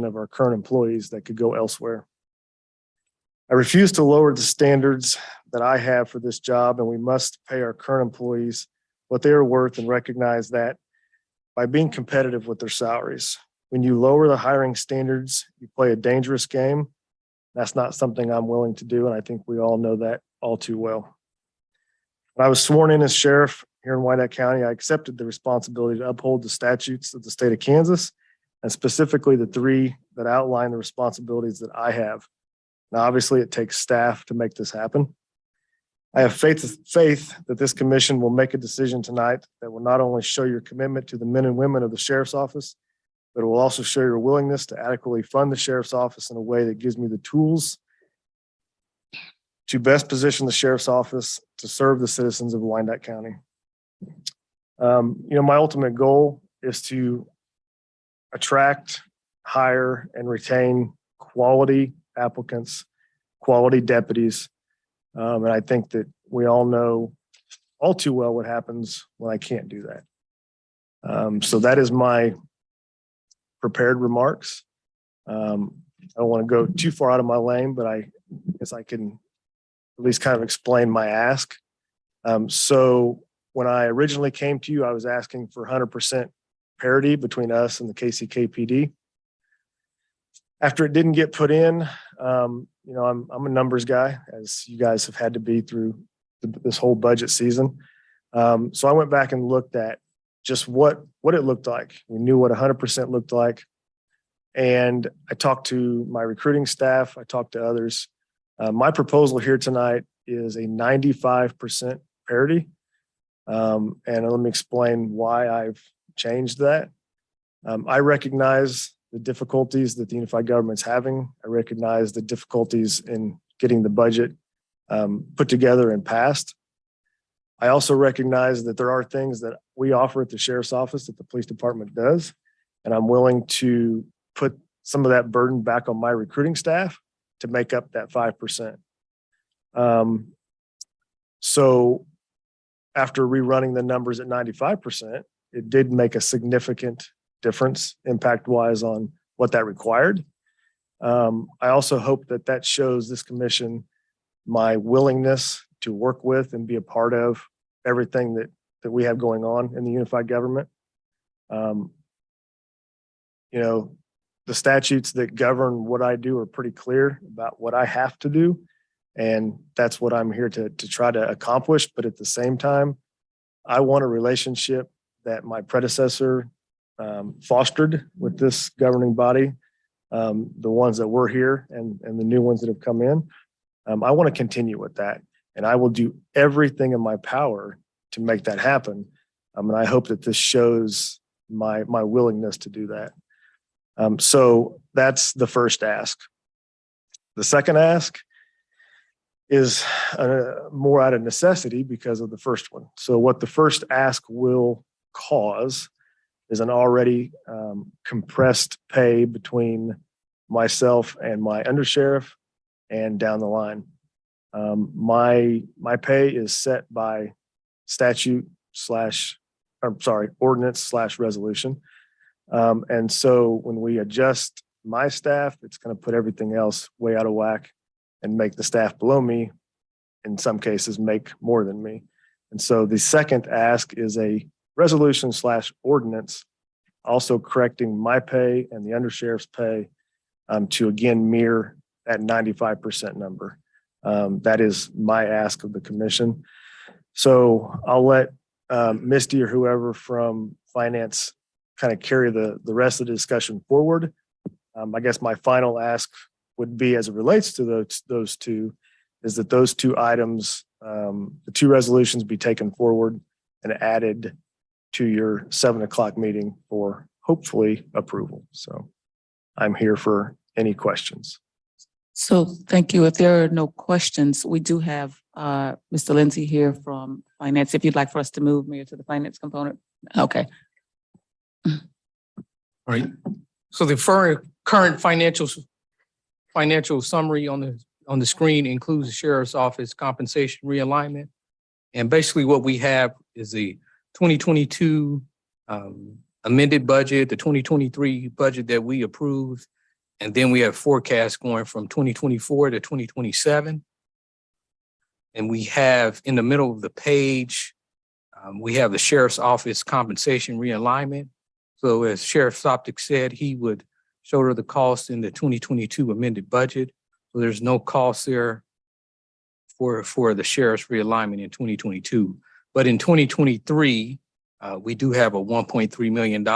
of our current employees that could go elsewhere. I refuse to lower the standards that I have for this job, and we must pay our current employees what they are worth and recognize that by being competitive with their salaries. When you lower the hiring standards, you play a dangerous game. That's not something I'm willing to do, and I think we all know that all too well. When I was sworn in as sheriff here in Wyandotte County, I accepted the responsibility to uphold the statutes of the state of Kansas, and specifically the three that outline the responsibilities that I have. Now, obviously, it takes staff to make this happen. I have faith that this commission will make a decision tonight that will not only show your commitment to the men and women of the sheriff's office, but it will also show your willingness to adequately fund the sheriff's office in a way that gives me the tools to best position the sheriff's office to serve the citizens of Wyandotte County. My ultimate goal is to attract, hire, and retain quality applicants, quality deputies. And I think that we all know all too well what happens when I can't do that. So that is my prepared remarks. I don't want to go too far out of my lane, but I guess I can at least kind of explain my ask. So when I originally came to you, I was asking for 100% parity between us and the KCKPD. After it didn't get put in, I'm a numbers guy, as you guys have had to be through this whole budget season. So I went back and looked at just what it looked like. We knew what 100% looked like. And I talked to my recruiting staff. I talked to others. My proposal here tonight is a 95% parity. And let me explain why I've changed that. I recognize the difficulties that the unified government's having. I recognize the difficulties in getting the budget put together and passed. I also recognize that there are things that we offer at the sheriff's office that the police department does, and I'm willing to put some of that burden back on my recruiting staff to make up that 5%. So after rerunning the numbers at 95%, it did make a significant difference impact-wise on what that required. I also hope that that shows this commission my willingness to work with and be a part of everything that we have going on in the unified government. The statutes that govern what I do are pretty clear about what I have to do, and that's what I'm here to try to accomplish. But at the same time, I want a relationship that my predecessor fostered with this governing body, the ones that were here and the new ones that have come in. I want to continue with that, and I will do everything in my power to make that happen. And I hope that this shows my willingness to do that. So that's the first ask. The second ask is more out of necessity because of the first one. So what the first ask will cause is an already compressed pay between myself and my undersheriff and down the line. My pay is set by ordinance / resolution. And so when we adjust my staff, it's going to put everything else way out of whack and make the staff below me, in some cases, make more than me. And so the second ask is a resolution / ordinance, also correcting my pay and the undersheriff's pay to again mirror that 95% number. That is my ask of the commission. So I'll let Misty or whoever from finance kind of carry the rest of the discussion forward. I guess my final ask would be, as it relates to those two, is that those two items, the two resolutions, be taken forward and added to your 7 o'clock meeting for hopefully approval. So I'm here for any questions. So thank you. If there are no questions, we do have Mr. Lindsay here from finance. If you'd like for us to move, Mayor, to the finance component. Okay. All right. So the current financial summary on the screen includes the sheriff's office compensation realignment. And basically what we have is the 2022 amended budget, the 2023 budget that we approved, And then we have forecasts going from 2024 to 2027. And we have in the middle of the page, we have the sheriff's office compensation realignment. So as Sheriff Soptic said, he would shoulder the cost in the 2022 amended budget. So there's no cost there for the sheriff's realignment in 2022. But in 2023, we do have a $1.3 million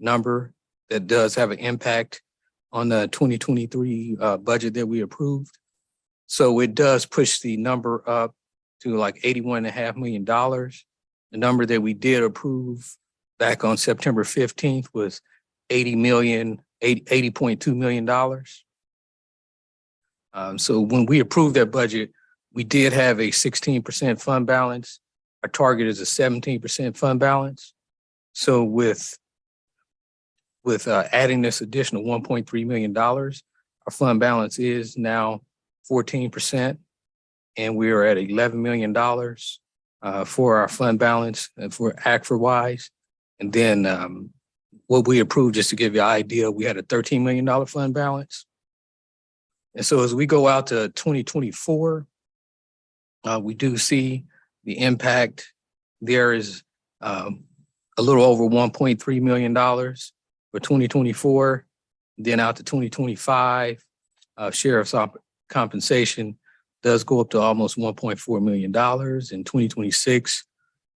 number that does have an impact on the 2023 budget that we approved. So it does push the number up to like $81.5 million. The number that we did approve back on September 15th was $80.2 million. So when we approved that budget, we did have a 16% fund balance. Our target is a 17% fund balance. So with adding this additional $1.3 million, our fund balance is now 14%, and we are at $11 million for our fund balance and for ACFR-wise. And then what we approved, just to give you an idea, we had a $13 million fund balance. And so as we go out to 2024, we do see the impact. There is a little over $1.3 million for 2024. Then out to 2025, sheriff's compensation does go up to almost $1.4 million. In 2026,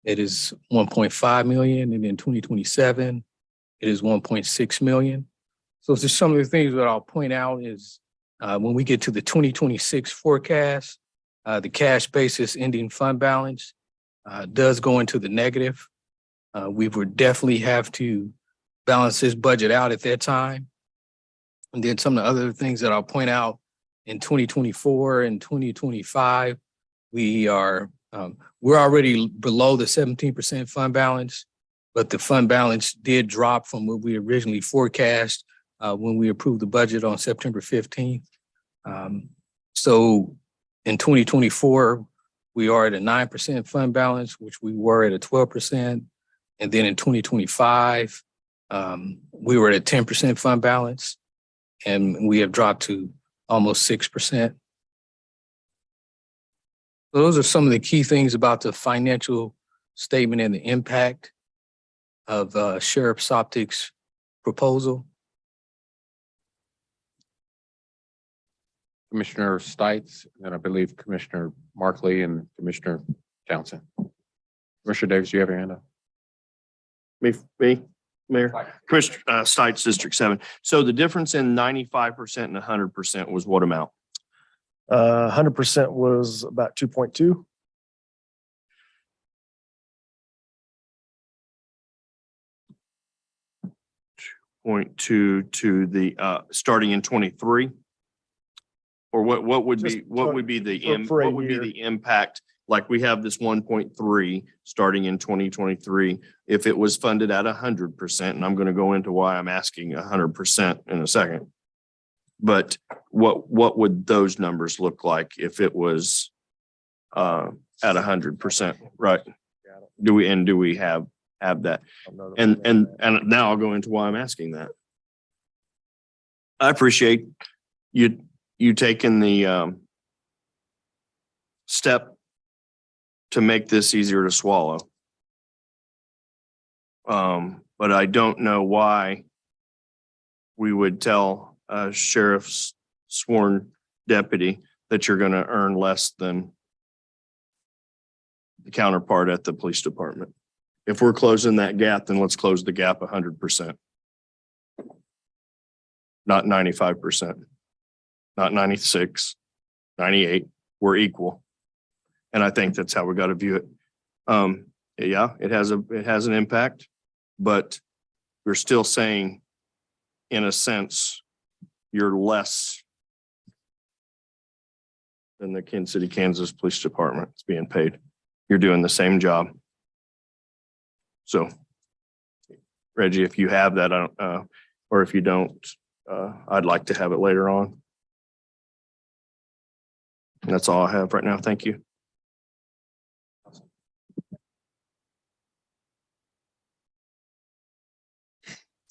it is $1.5 million. And in 2027, it is $1.6 million. So just some of the things that I'll point out is when we get to the 2026 forecast, the cash basis ending fund balance does go into the negative. We would definitely have to balance this budget out at that time. And then some of the other things that I'll point out in 2024 and 2025, we're already below the 17% fund balance, but the fund balance did drop from what we originally forecast when we approved the budget on September 15th. So in 2024, we are at a 9% fund balance, which we were at a 12%. And then in 2025, we were at a 10% fund balance, and we have dropped to almost 6%. So those are some of the key things about the financial statement and the impact of Sheriff Soptic's proposal. Commissioner Stites, and I believe Commissioner Markley and Commissioner Townsend. Commissioner Davis, do you have your hand up? Me, Mayor? Commissioner Stites, District 7. So the difference in 95% and 100% was what amount? 100% was about 2.2. .2 to the starting in 23, or what would be Just what would be the for a what would be year. the impact? Like we have this 1.3 starting in 2023. If it was funded at 100%, and I'm going to go into why I'm asking 100% in a second. But what would those numbers look like if it was at 100%? Right? Do we have that? And now I'll go into why I'm asking that. I appreciate you taking the step to make this easier to swallow. But I don't know why we would tell a sheriff's sworn deputy that you're going to earn less than the counterpart at the police department. If we're closing that gap, then let's close the gap 100%. Not 95%, not 96, 98. We're equal. And I think that's how we got to view it. Yeah, it has an impact, but we're still saying, in a sense, you're less than the Kansas City, Kansas Police Department is being paid. You're doing the same job. So, Reggie, if you have that, or if you don't, I'd like to have it later on. And that's all I have right now. Thank you.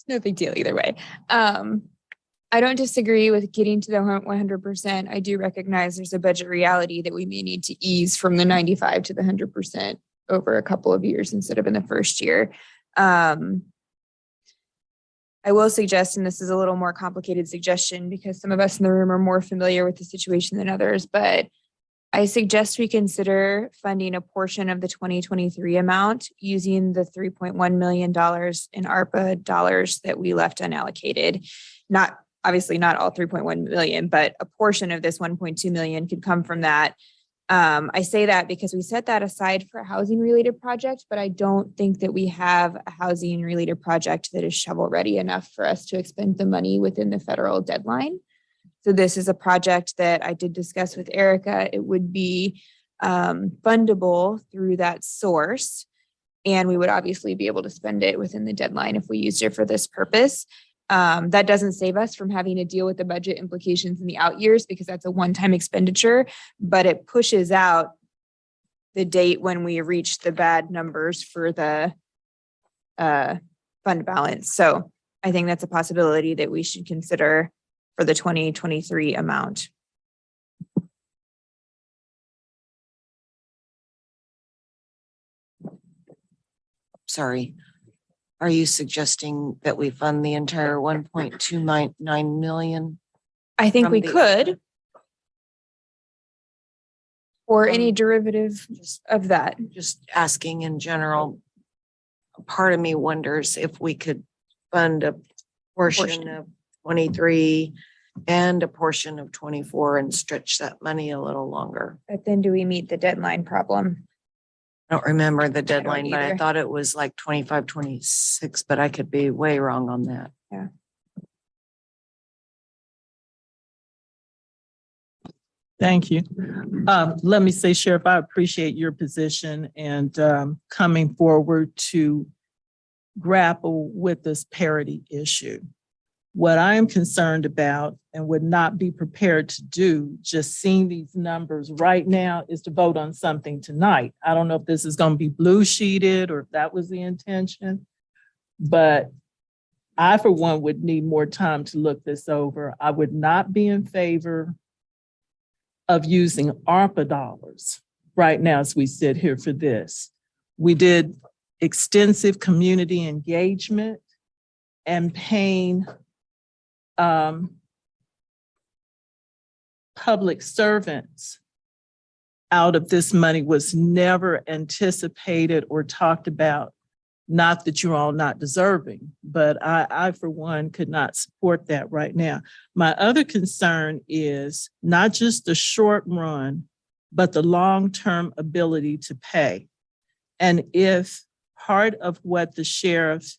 No big deal either way. I don't disagree with getting to the 100%. I do recognize there's a budget reality that we may need to ease from the 95 to the 100% over a couple of years instead of in the first year. I will suggest, and this is a little more complicated suggestion because some of us in the room are more familiar with the situation than others, but I suggest we consider funding a portion of the 2023 amount using the $3.1 million in ARPA dollars that we left unallocated. Obviously not all 3.1 million, but a portion of this 1.2 million could come from that. I say that because we set that aside for a housing related project, but I don't think that we have a housing related project that is shovel ready enough for us to expend the money within the federal deadline. So this is a project that I did discuss with Erica. It would be fundable through that source. And we would obviously be able to spend it within the deadline if we used it for this purpose. That doesn't save us from having to deal with the budget implications in the out years because that's a one-time expenditure, but it pushes out the date when we reach the bad numbers for the fund balance. So I think that's a possibility that we should consider for the 2023 amount. Sorry. Are you suggesting that we fund the entire 1.29 million? I think From we the- could. Or any Um, derivative of that. Just asking in general. Part of me wonders if we could fund a portion of 23 and a portion of 24 and stretch that money a little longer. But then do we meet the deadline problem? I don't remember the deadline, but I either. thought it was like 25, 26, but I could be way wrong on that. Thank you. Let me say, Sheriff, I appreciate your position and coming forward to grapple with this parity issue. What I am concerned about and would not be prepared to do, just seeing these numbers right now, is to vote on something tonight. I don't know if this is going to be blue sheeted or if that was the intention, but I, for one, would need more time to look this over. I would not be in favor of using ARPA dollars right now as we sit here for this. We did extensive community engagement and paying public servants out of this money was never anticipated or talked about. Not that you're all not deserving, but I for one could not support that right now. My other concern is not just the short run, but the long-term ability to pay. And if part of what the sheriff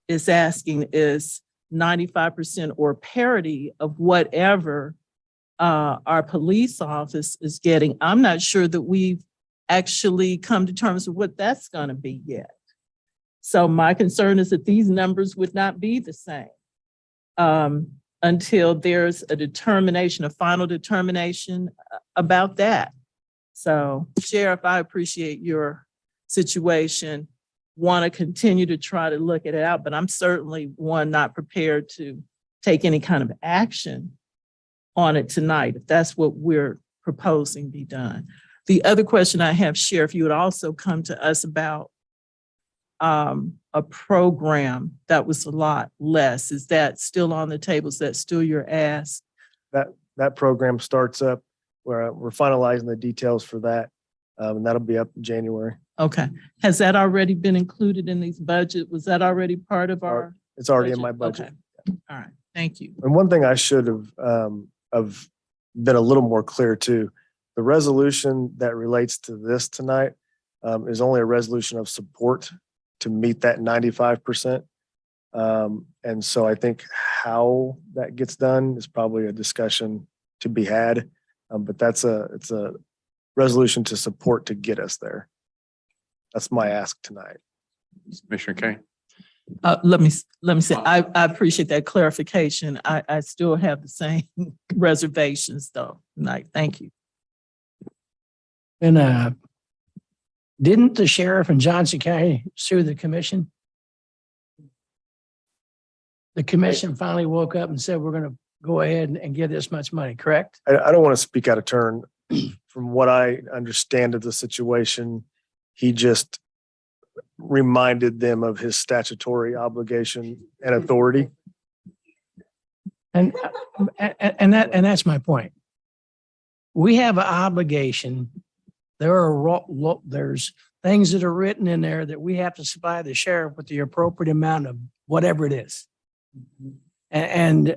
is asking is 95% or parity of whatever our police office is getting, I'm not sure that we've actually come to terms with what that's going to be yet. So my concern is that these numbers would not be the same until there's a determination, a final determination about that. So Sheriff, I appreciate your situation. Want to continue to try to look it out, but I'm certainly not prepared to take any kind of action on it tonight, if that's what we're proposing be done. The other question I have, Sheriff, you would also come to us about a program that was a lot less. Is that still on the table? Is that still your ask? That program starts up where we're finalizing the details for that. And that'll be up in January. Okay. Has that already been included in these budget? Was that already part of our? It's already in my budget. Okay. All right. Thank you. And one thing I should have been a little more clear too, the resolution that relates to this tonight is only a resolution of support to meet that 95%. And so I think how that gets done is probably a discussion to be had. But it's a resolution to support to get us there. That's my ask tonight. Commissioner Kane. Let me say, I appreciate that clarification. I still have the same reservations though tonight. Thank you. And didn't the sheriff in Johnson County sue the commission? The commission finally woke up and said, we're going to go ahead and give this much money, correct? I don't want to speak out of turn. From what I understand of the situation, he just reminded them of his statutory obligation and authority. And that's my point. We have an obligation. There's things that are written in there that we have to supply the sheriff with the appropriate amount of whatever it is. And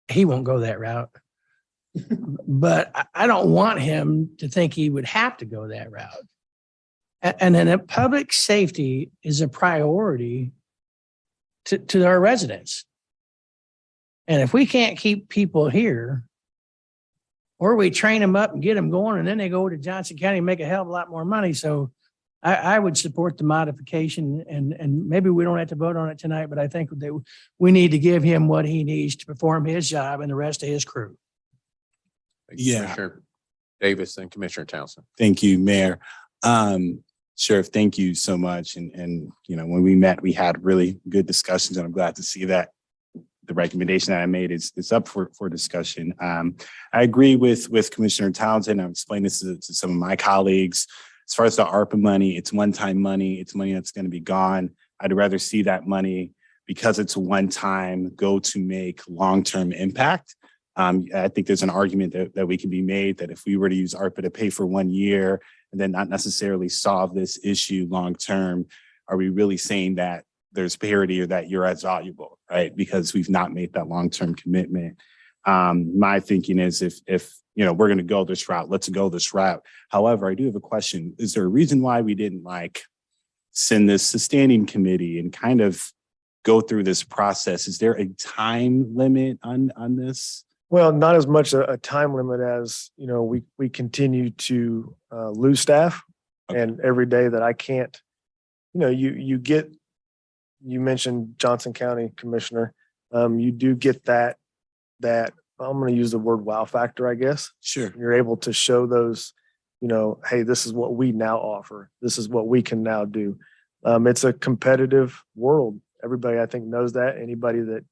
he won't go that route. But I don't want him to think he would have to go that route. And then public safety is a priority to our residents. And if we can't keep people here, or we train them up and get them going, and then they go to Johnson County and make a hell of a lot more money. So I would support the modification, and maybe we don't have to vote on it tonight, but I think that we need to give him what he needs to perform his job and the rest of his crew. Yeah. Commissioner Davis and Commissioner Townsend. Thank you, Mayor. Sheriff, thank you so much. And, you know, when we met, we had really good discussions, and I'm glad to see that the recommendation that I made is up for discussion. I agree with Commissioner Townsend. I've explained this to some of my colleagues. As far as the ARPA money, it's one-time money. It's money that's going to be gone. I'd rather see that money, because it's one time, go to make long-term impact. I think there's an argument that we can be made that if we were to use ARPA to pay for 1 year and then not necessarily solve this issue long-term, are we really saying that there's parity or that you're as valuable, right? Because we've not made that long-term commitment. My thinking is if you know, we're going to go this route, let's go this route. However, I do have a question. Is there a reason why we didn't send this to standing committee and kind of go through this process? Is there a time limit on this? Well, not as much a time limit as, you know, we continue to lose staff. Okay. And every day that I can't, you know, you mentioned Johnson County Commissioner. You do get that I'm going to use the word wow factor, I guess. Sure. You're able to show those, you know, hey, this is what we now offer. This is what we can now do. It's a competitive world. Everybody, I think, knows that. Anybody that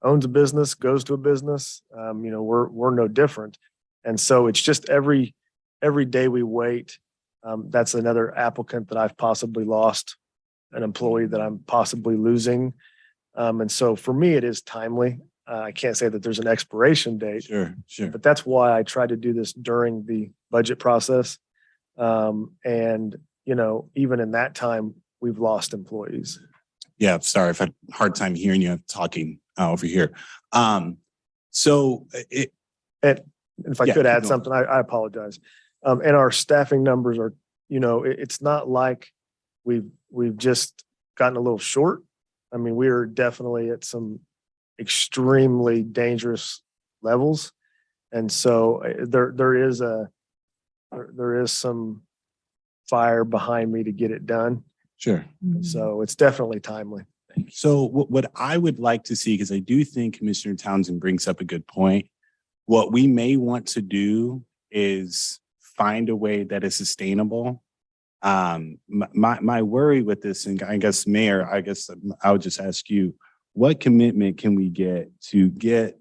owns a business, goes to a business, you know, we're no different. And so it's just every day we wait, that's another applicant that I've possibly lost, an employee that I'm possibly losing. And so for me, it is timely. I can't say that there's an expiration date, Sure. but that's why I try to do this during the budget process. And, you know, even in that time, we've lost employees. Yeah, sorry, I've had a hard time hearing you talking over here. And if I Yeah, could keep add going. something, I apologize. And our staffing numbers are, you know, it's not like we've just gotten a little short. I mean, we are definitely at some extremely dangerous levels. And so there is some fire behind me to get it done. Sure. So it's definitely timely. So what I would like to see, because I do think Commissioner Townsend brings up a good point, what we may want to do is find a way that is sustainable. My worry with this, and I guess, Mayor, I would just ask you, what commitment can we get to get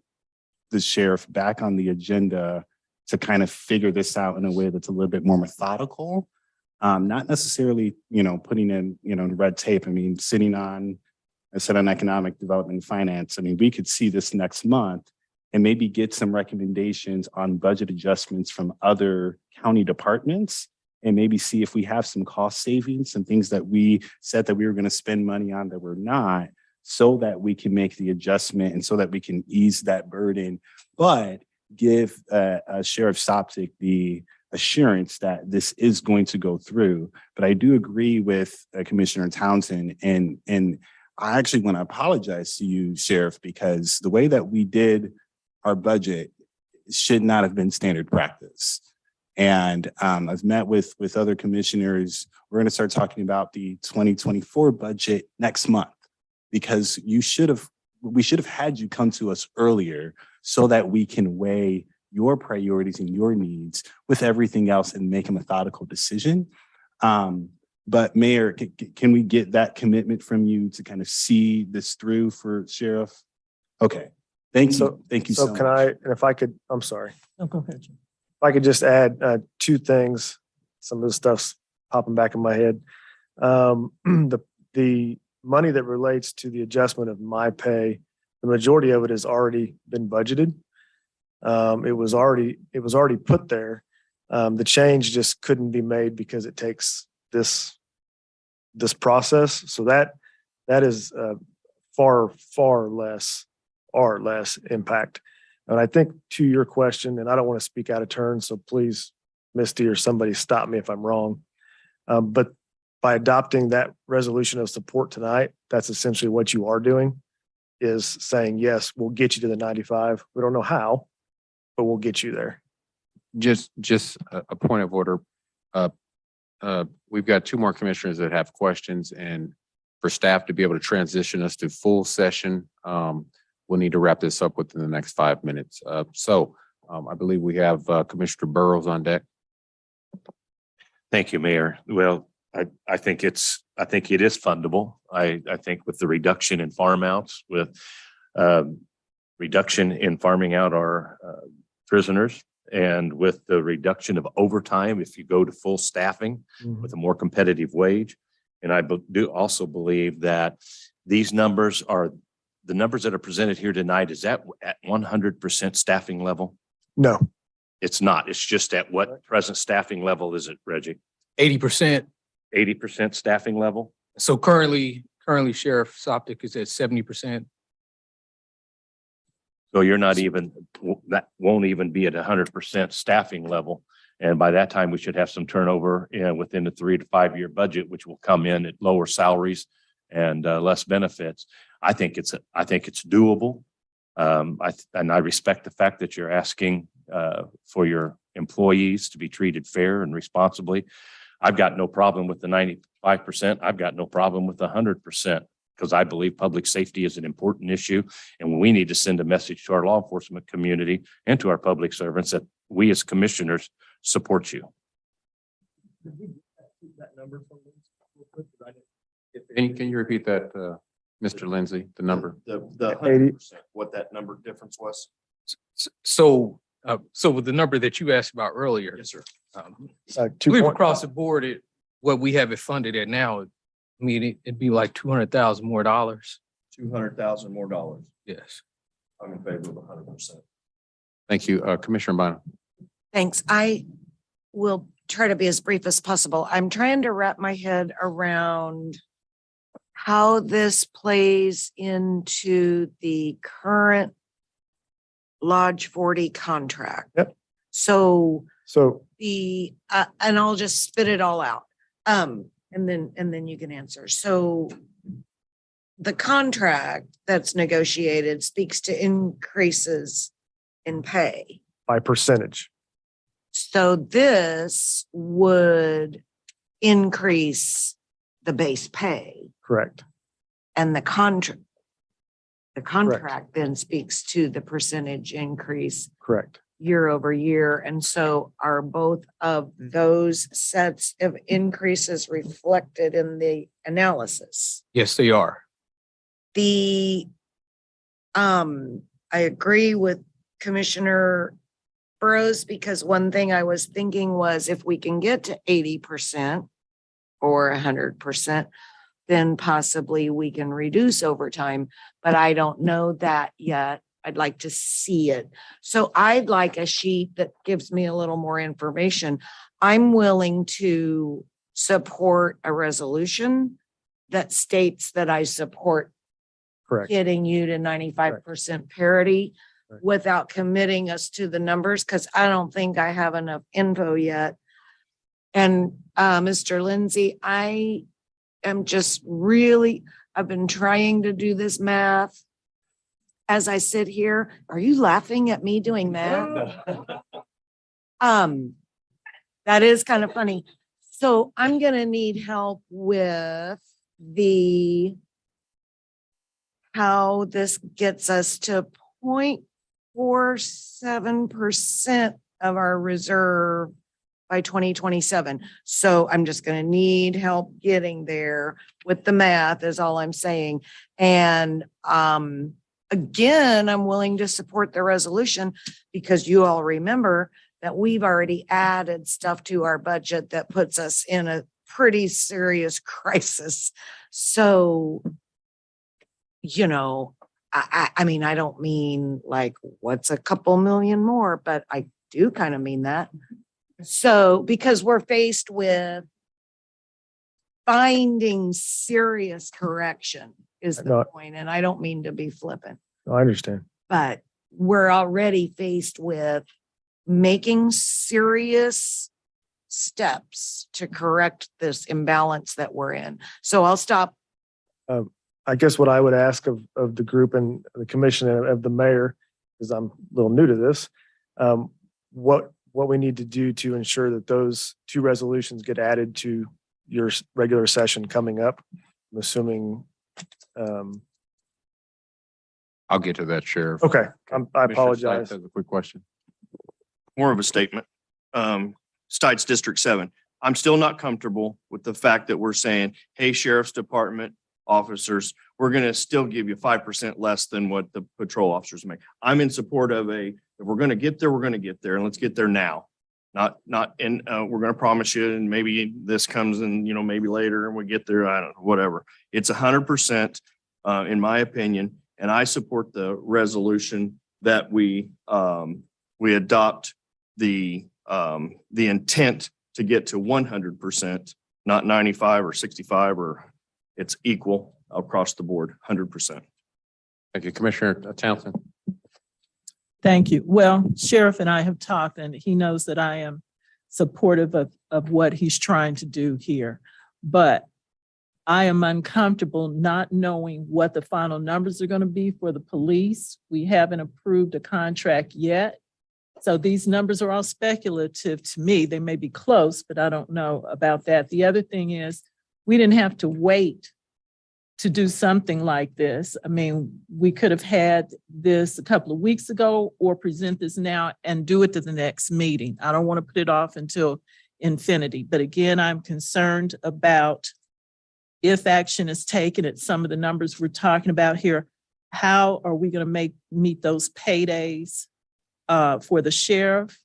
the sheriff back on the agenda to kind of figure this out in a way that's a little bit more methodical? Not necessarily, you know, putting in, you know, red tape. I mean, sitting on, I said, on economic development and finance. I mean, we could see this next month and maybe get some recommendations on budget adjustments from other county departments, and maybe see if we have some cost savings, some things that we said that we were going to spend money on that we're not, so that we can make the adjustment and so that we can ease that burden, but give Sheriff Sopcich the assurance that this is going to go through. But I do agree with Commissioner Townsend, and I actually want to apologize to you, Sheriff, because the way that we did our budget should not have been standard practice. And I've met with other commissioners. We're going to start talking about the 2024 budget next month, because we should have had you come to us earlier so that we can weigh your priorities and your needs with everything else and make a methodical decision. But Mayor, can we get that commitment from you to kind of see this through for Sheriff? Okay, Thank So- you. Thank you so So much. can I, and if I could, I'm sorry, No, go ahead. Jim. if I could just add two things, some of the stuff's popping back in my head. The money that relates to the adjustment of my pay, the majority of it has already been budgeted. It was already put there. The change just couldn't be made because it takes this process. So that is far less impact. And I think to your question, and I don't want to speak out of turn, so please, Misty or somebody stop me if I'm wrong. But by adopting that resolution of support tonight, that's essentially what you are doing, is saying, yes, we'll get you to the 95. We don't know how, but we'll get you there. Just a point of order. We've got two more commissioners that have questions, and for staff to be able to transition us to full session, we'll need to wrap this up within the next 5 minutes. So I believe we have Commissioner Burrows on deck. Thank you, Mayor. Well, I think it is fundable. I think with the reduction in farm outs, with reduction in farming out our prisoners, and with the reduction of overtime, if you go to full staffing with a more competitive wage. And I do also believe that these numbers are, the numbers that are presented here tonight, is that at 100% staffing level? No, It's not. It's just at what present staffing level is it, Reggie? 80%. 80% staffing level? So currently Sheriff Soptic is at 70%. So you're not even, that won't even be at 100% staffing level. And by that time, we should have some turnover within the 3 to 5 year budget, which will come in at lower salaries and less benefits. I think it's doable. And I respect the fact that you're asking for your employees to be treated fair and responsibly. I've got no problem with the 95%. I've got no problem with the 100%, because I believe public safety is an important issue. And we need to send a message to our law enforcement community and to our public servants that we as commissioners support you. Can you repeat that, Mr. Lindsay, the number? The 80. 100%, what that number difference was? So with the number that you asked about earlier, Yes, sir. I 2 believe point, across the board, what we have it funded at now, I mean, it'd be like 200,000 more dollars. $200,000 more dollars. Yes. I'm in favor of 100%. Thank you. Commissioner Bonner. Thanks. I will try to be as brief as possible. I'm trying to wrap my head around how this plays into the current Lodge 40 contract. Yep. So so and I'll just spit it all out. And then you can answer. So the contract that's negotiated speaks to increases in pay. by percentage, So this would increase the base pay, correct? and the contract then speaks to the percentage increase Correct. year over year. And so are both of those sets of increases reflected in the analysis? Yes, they are. I agree with Commissioner Burrows, because one thing I was thinking was if we can get to 80% or 100%, then possibly we can reduce overtime, but I don't know that yet. I'd like to see it. So I'd like a sheet that gives me a little more information. I'm willing to support a resolution that states that I support Correct. getting you to 95% parity Right. without committing us to the numbers, because I don't think I have enough info yet. And Mr. Lindsay, I am just really, I've been trying to do this math as I sit here. Are you laughing at me doing math? That is kind of funny. So I'm gonna need help with how this gets us to 0.47% of our reserve by 2027. So I'm just gonna need help getting there with the math is all I'm saying. And again, I'm willing to support the resolution because you all remember that we've already added stuff to our budget that puts us in a pretty serious crisis. So, you know, I mean, I don't mean like what's a couple million more, but I do kind of mean that. So, because we're faced with finding serious correction is No. the point, and I don't mean to be flippant, I understand. but we're already faced with making serious steps to correct this imbalance that we're in. So I'll stop. I guess what I would ask of the group and the commission and of the mayor, because I'm a little new to this, what we need to do to ensure that those two resolutions get added to your regular session coming up. I'm assuming, I'll get to that, Sheriff. okay, I Commissioner Stites apologize. has a quick question. More of a statement. Stites District 7. I'm still not comfortable with the fact that we're saying, hey, Sheriff's Department officers, we're going to still give you 5% less than what the patrol officers make. I'm in support of if we're going to get there, we're going to get there, and let's get there now. Not, and we're going to promise you, and maybe this comes in, maybe later and we get there, I don't know, whatever. It's 100%, in my opinion, and I support the resolution that we adopt the intent to get to 100%, not 95 or 65, or it's equal across the board, 100%. Thank you, Commissioner Townsend. Thank you. Well, Sheriff and I have talked, and he knows that I am supportive of what he's trying to do here. But I am uncomfortable not knowing what the final numbers are going to be for the police. We haven't approved a contract yet. So these numbers are all speculative to me. They may be close, but I don't know about that. The other thing is, we didn't have to wait to do something like this. I mean, we could have had this a couple of weeks ago or present this now and do it to the next meeting. I don't want to put it off until infinity. But again, I'm concerned about if action is taken at some of the numbers we're talking about here, how are we going to meet those paydays for the sheriff,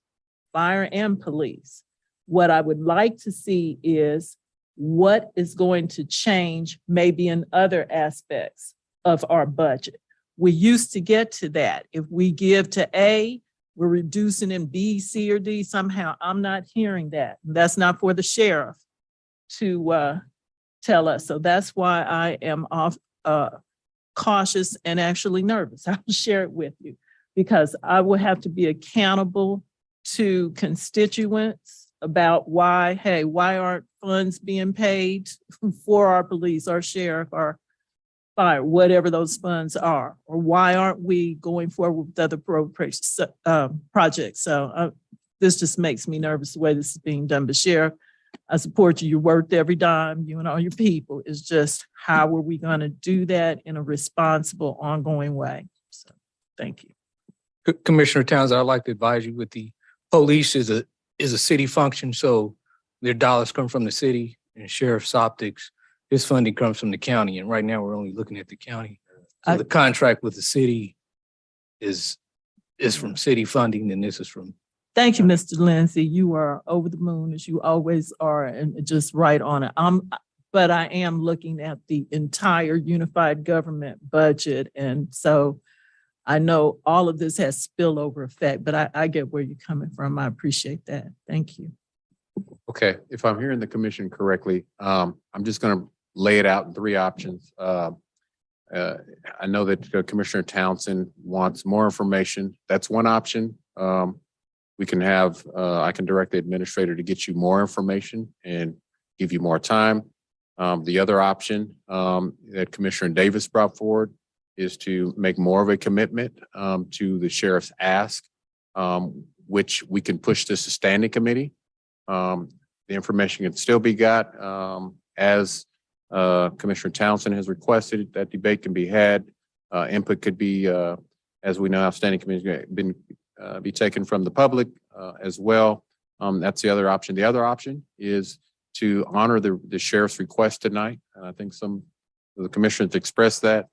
fire, and police? What I would like to see is what is going to change maybe in other aspects of our budget. We used to get to that. If we give to A, we're reducing in B, C, or D somehow. I'm not hearing that. That's not for the sheriff to tell us. So that's why I am cautious and actually nervous. I'll share it with you because I will have to be accountable to constituents about why aren't funds being paid for our police, our sheriff, our fire, whatever those funds are, or why aren't we going forward with other projects? So this just makes me nervous the way this is being done. But Sheriff, I support you. You're worth every dime, you and all your people. It's just how are we going to do that in a responsible, ongoing way? So thank you. Commissioner Townsend, I'd like to advise you with the police is a city function, so their dollars come from the city, and Sheriff's optics, his funding comes from the county, and right now we're only looking at the county. So the contract with the city is from city funding, and this is from. Thank you, Mr. Lindsay. You are over the moon as you always are, and just right on it. But I am looking at the entire unified government budget, and so I know all of this has spillover effect, but I get where you're coming from. I appreciate that. Thank you. Okay, if I'm hearing the commission correctly, I'm just going to lay it out in three options. I know that Commissioner Townsend wants more information. That's one option. We can have, I can direct the administrator to get you more information and give you more time. The other option that Commissioner Davis brought forward is to make more of a commitment to the sheriff's ask, which we can push this to standing committee. The information can still be got as Commissioner Townsend has requested. That debate can be had. Input could be, as we know, how standing committee be taken from the public as well. That's the other option. The other option is to honor the sheriff's request tonight. And I think some of the commissioners expressed that,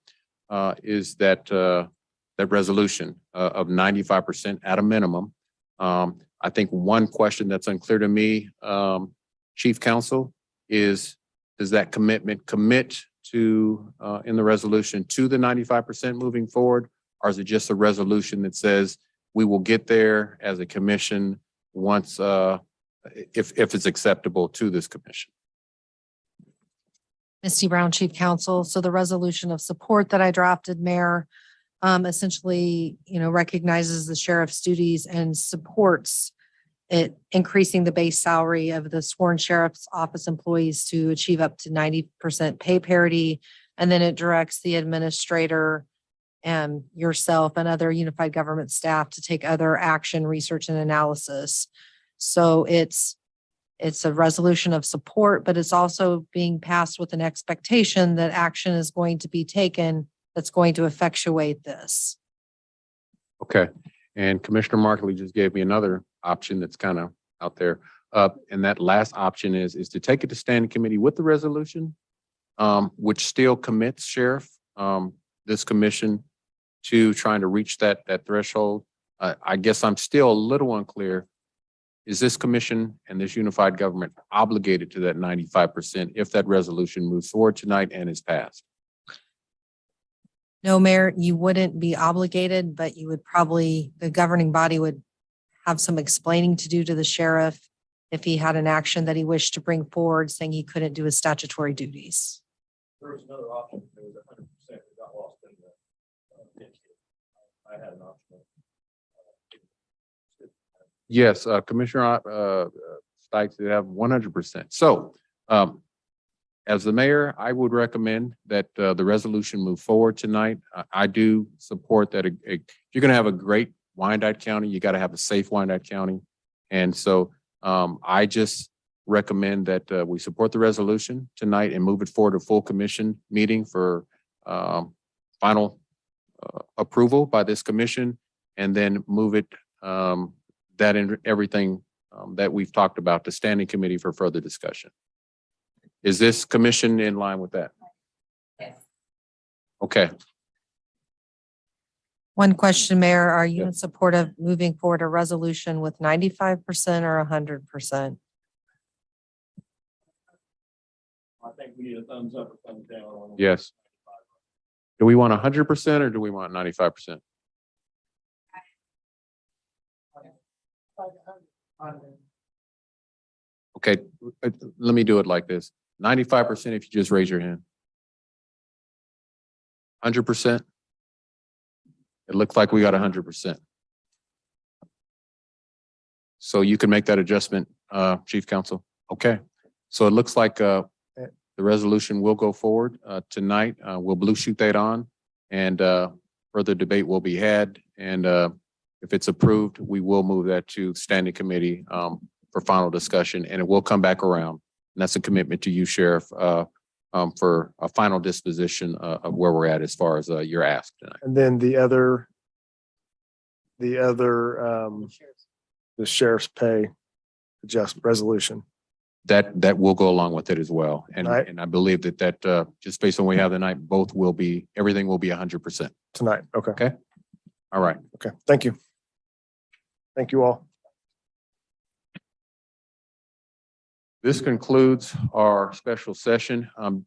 is that that resolution of 95% at a minimum. I think one question that's unclear to me, Chief Counsel, is does that commitment commit to, in the resolution, to the 95% moving forward? Or is it just a resolution that says we will get there as a commission once, if it's acceptable to this commission? Misty Brown, Chief Counsel. So the resolution of support that I drafted, Mayor, essentially, recognizes the sheriff's duties and supports it, increasing the base salary of the sworn sheriff's office employees to achieve up to 90% pay parity. And then it directs the administrator and yourself and other unified government staff to take other action, research, and analysis. So it's a resolution of support, but it's also being passed with an expectation that action is going to be taken that's going to effectuate this. Okay. And Commissioner Markley just gave me another option that's kind of out there. And that last option is to take it to standing committee with the resolution, which still commits Sheriff, this commission to trying to reach that threshold. I guess I'm still a little unclear. Is this commission and this unified government obligated to that 95% if that resolution moves forward tonight and is passed? No, Mayor, you wouldn't be obligated, but you would probably, the governing body would have some explaining to do to the sheriff if he had an action that he wished to bring forward saying he couldn't do his statutory duties. There was another option. There was 100% that got lost in the. I had an option. Yes, Commissioner Stikes, you have 100%. So as the mayor, I would recommend that the resolution move forward tonight. I do support that. If you're going to have a great Wyandotte County, you got to have a safe Wyandotte County. And so I just recommend that we support the resolution tonight and move it forward to full commission meeting for final approval by this commission, and then move it that in everything that we've talked about to standing committee for further discussion. Is this commission in line with that? Yes. Okay. One question, Mayor, are you Yeah. in support of moving forward a resolution with 95% or 100%? I think we need a thumbs up or thumbs down on. Yes. Do we want 100% or do we want 95%? Okay, let me do it like this. 95% if you just raise your hand. 100%? It looks like we got 100%. So you can make that adjustment, Chief Counsel. Okay. So it looks like the resolution will go forward tonight. We'll blue shoot that on, and further debate will be had. And if it's approved, we will move that to standing committee for final discussion, and it will come back around. And that's a commitment to you, Sheriff, for a final disposition of where we're at as far as your ask tonight. And then the sheriff's pay adjust resolution. That will go along with it as well. And Right. and I believe that just based on what we have tonight, both will be, everything will be 100%. Tonight. Okay. Okay. All right. Okay. Thank you. Thank you all. This concludes our special session. And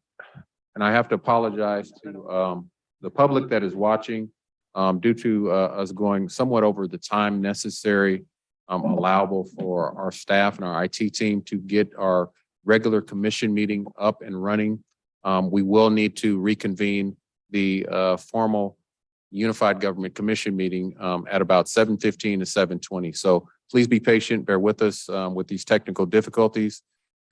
I have to apologize to the public that is watching due to us going somewhat over the time necessary, allowable for our staff and our IT team to get our regular commission meeting up and running. We will need to reconvene the formal Unified Government Commission meeting at about 7:15 to 7:20. So please be patient, bear with us with these technical difficulties.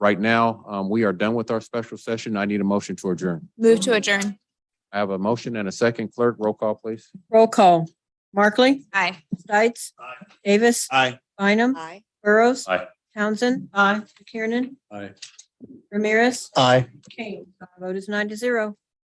Right now, we are done with our special session. I need a motion to adjourn. Move to adjourn. I have a motion and a second. Clerk, roll call, please. Roll call. Markley, Aye. Stites, Davis, Aye. Bynum, Aye. Burrows, Aye. Townsend, Aye. McKiernan, Aye. Ramirez, Aye. Kane. Vote is 9-0.